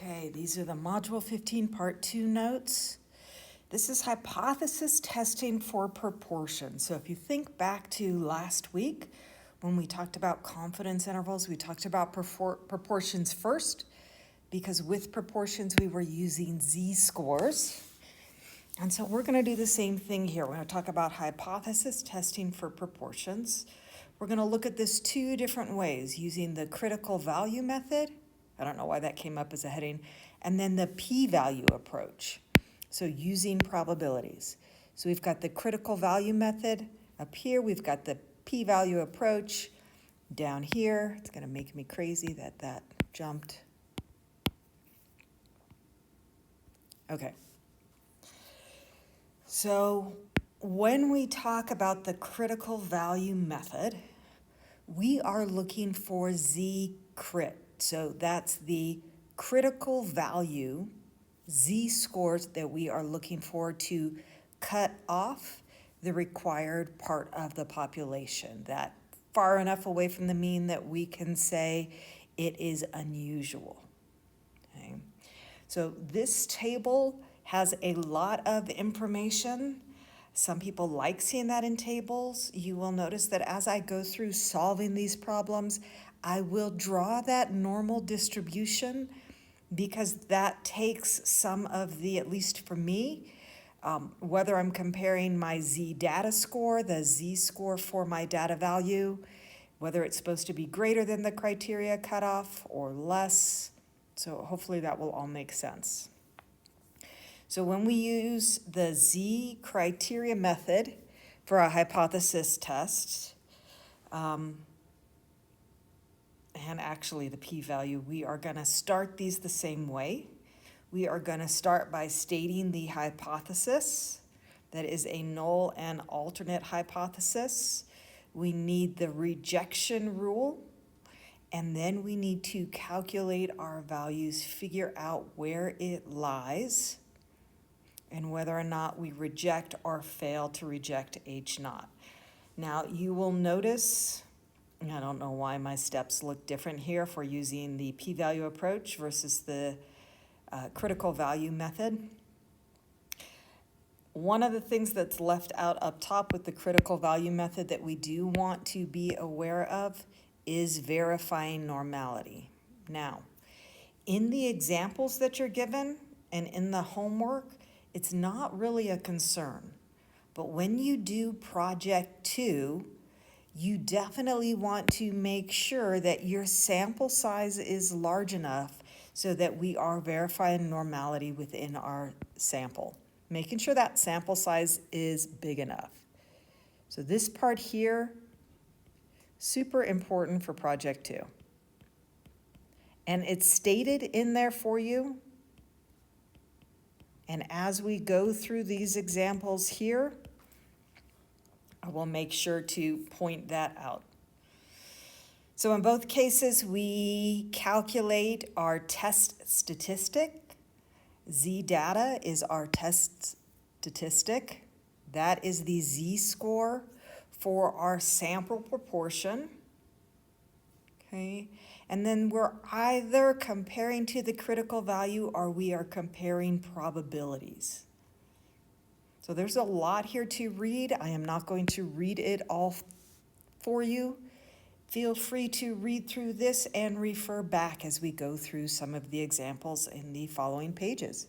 Okay, these are the Module 15 Part 2 notes. This is hypothesis testing for proportion. So if you think back to last week when we talked about confidence intervals, we talked about proportions first because with proportions we were using z-scores. And so we're going to do the same thing here. We're going to talk about hypothesis testing for proportions. We're going to look at this two different ways, using the critical value method. I don't know why that came up as a heading. And then the p-value approach. So using probabilities. So we've got the critical value method up here. We've got the p-value approach down here. It's going to make me crazy that that jumped. Okay. So when we talk about the critical value method, we are looking for z-crit. So that's the critical value z-scores that we are looking for to cut off the required part of the population, that far enough away from the mean that we can say it is unusual. Okay. So this table has a lot of information. Some people like seeing that in tables. You will notice that as I go through solving these problems, I will draw that normal distribution because that takes some of the, at least for me, whether I'm comparing my z data score, the z-score for my data value, whether it's supposed to be greater than the criteria cutoff or less. So hopefully that will all make sense. So when we use the z criteria method for a hypothesis test, and actually the p-value, we are going to start these the same way. We are going to start by stating the hypothesis. That is a null and alternate hypothesis. We need the rejection rule, and then we need to calculate our values, figure out where it lies, and whether or not we reject or fail to reject H0. Now, you will notice, I don't know why my steps look different here for using the p-value approach versus the critical value method. One of the things that's left out up top with the critical value method that we do want to be aware of is verifying normality. Now, in the examples that you're given and in the homework, it's not really a concern. But when you do project 2, you definitely want to make sure that your sample size is large enough so that we are verifying normality within our sample, making sure that sample size is big enough. So this part here, super important for project 2. And it's stated in there for you. And as we go through these examples here, I will make sure to point that out. So in both cases, we calculate our test statistic. Z data is our test statistic. That is the z-score for our sample proportion. Okay, and then we're either comparing to the critical value or we are comparing probabilities. So there's a lot here to read. I am not going to read it all for you. Feel free to read through this and refer back as we go through some of the examples in the following pages.